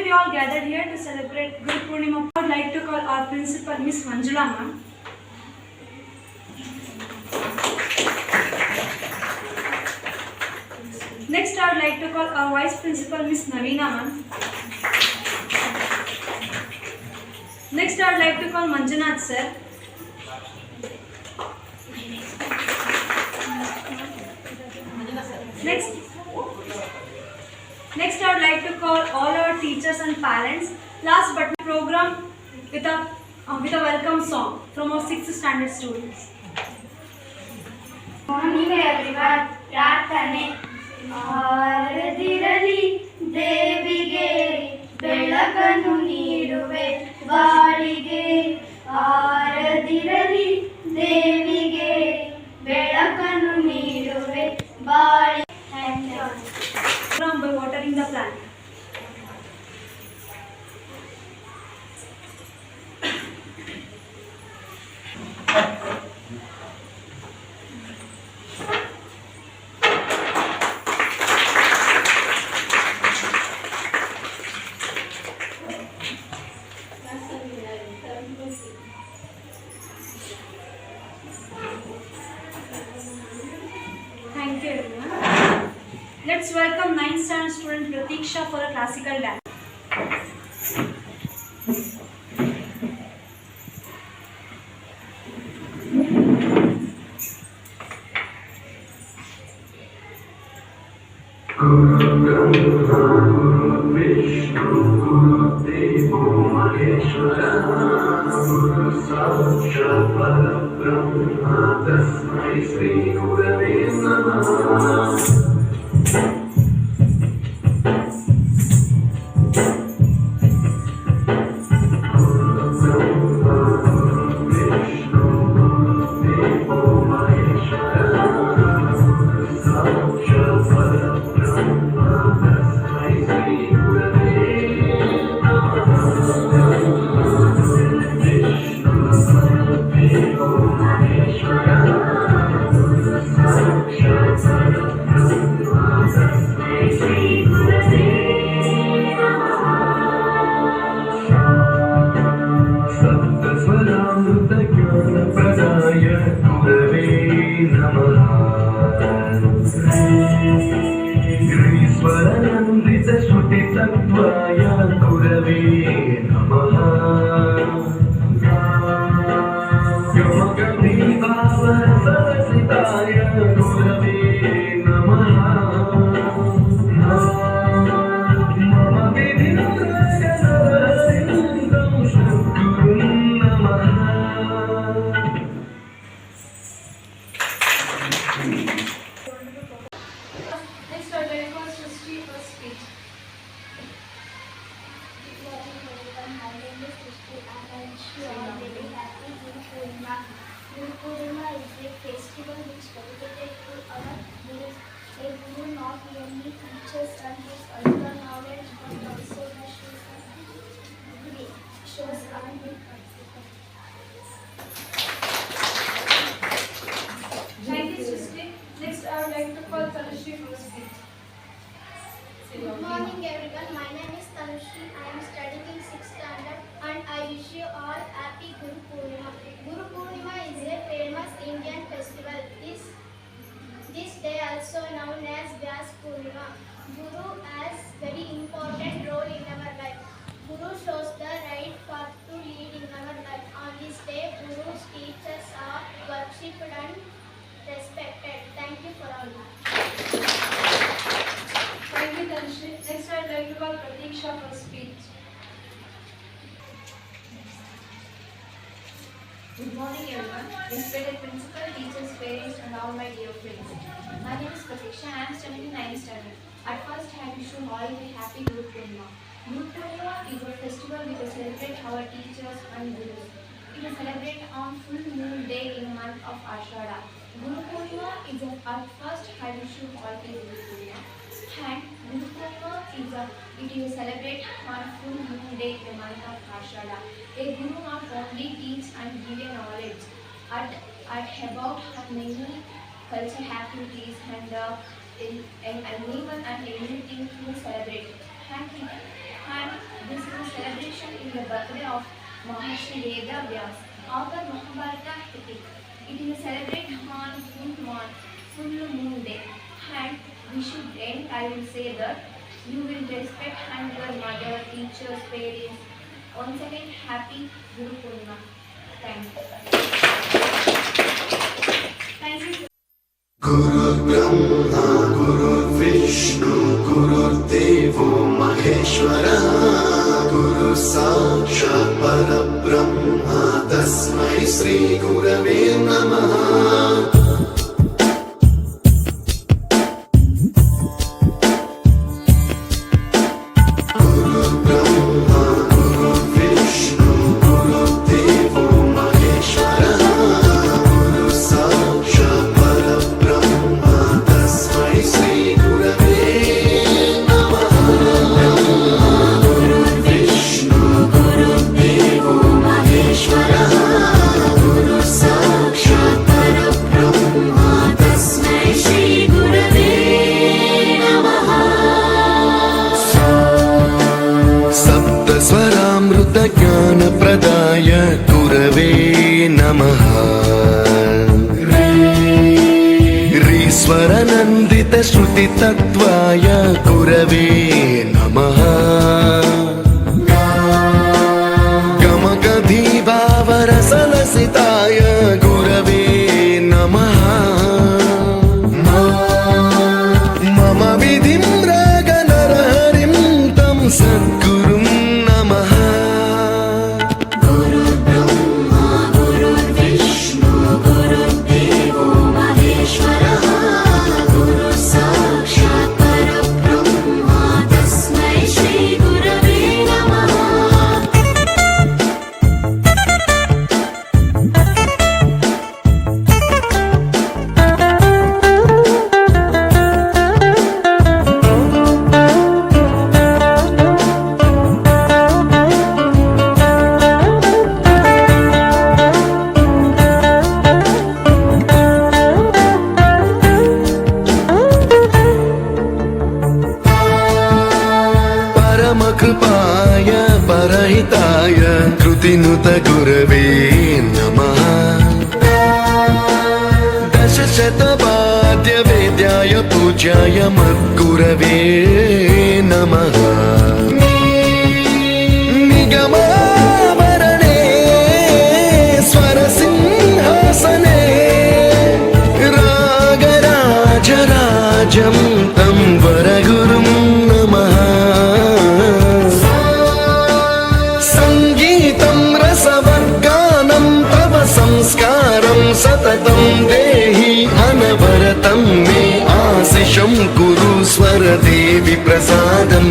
we all gathered here to celebrate Guru Purnima. I would like to call our principal, Miss Manjula ma'am. Next, I would like to call our vice principal, Miss Naveena ma'am. Next, I would like to call Manjunath sir. Next, I would like to call all our teachers and parents. Last but program with a welcome song from our 6th standard students. Morning everyone. ಪ್ರಾರ್ಥನೆ. ಆರದಿರಲಿ ದೇವಿಗೆ ಬೆಳಕನ್ನು ನೀಡುವೆ ಬಾಳಿಗೆ. ಆರದಿರಲಿ ದೇವಿಗೆ ಬೆಳಕನ್ನು ನೀಡುವೆ ಬಾಳಿಗೆ. By watering the plant. Thank you everyone. Let's welcome 9th standard student Pratiksha for a classical dance. Guru Brahma, Guru Vishnu, Guru Devo Maheshwara, Guru Sakshat Parabrahma, Tasmai Shri Gurave Namah. Guru Purnima is a festival which dedicated to our Gurus. A Guru not only teaches and gives us the knowledge but also the shows and the Thank you, Srishti. Next, I would like to call Tanushree for a speech. Good morning everyone. My name is Tanushree. I am studying in 6th standard and I wish you all happy Guru Purnima. Guru Purnima is a famous Indian festival. This day also known as Vyas Purnima. Guru has very important role in our life. Guru shows the right path to lead in our life. On this day, Guru's teachers are worshipped and respected. Thank you for all. Thank you, Tanushree. Next, I would like to call Pratiksha for a speech. Good morning everyone, respected principal, teachers, parents and all my dear friends. My name is Pratiksha. I am studying in 9th standard. At first I wish you all a happy Guru Purnima. Guru Purnima is a festival we celebrate our teachers and gurus. It is celebrated on full moon day in the month of Ashada. Guru Purnima is at first I wish you all a Guru Purnima. And Guru Purnima is celebrated on full moon day in the month of Ashada. A guru not only teach and give a knowledge at about many cultural activities and even and everything to celebrate. Thank you. and this is a celebration in the birthday of Maharshi Veda Vyas, author Mahabharata epic. It is celebrated on full moon day, and we should end. I will say that you will respect and your mother, teachers, parents. Once again, happy Guru Purnima. Thank you. Thank you. Guru Brahma, Guru Vishnu, Guru Devo Maheshwara, Guru Sakshat Parabrahma, Tasmai Shri Gurave Namaha. ज्ञानप्रदाय गुरवे नमः। रीश्वरनन्दित श्रुतितत्त्वाय गुरवे नमः। गमगधीभावरसलसिताय गुरवे नमः। मम विधिं रागनरहरिं तं सद्गुरुं नमः। कृपाय परहिताय कृतिनुत गुरवे नमः। दशशतवाद्यवेद्याय पूज्याय मद्गुरवे नमः। निगमावरणे स्वरसिंहासने रागराजराजं तं वरगुरुं नमः। संस्कारं सततं देहि अनवरतं मे आशिषं कुरु स्वरदेवि प्रसादं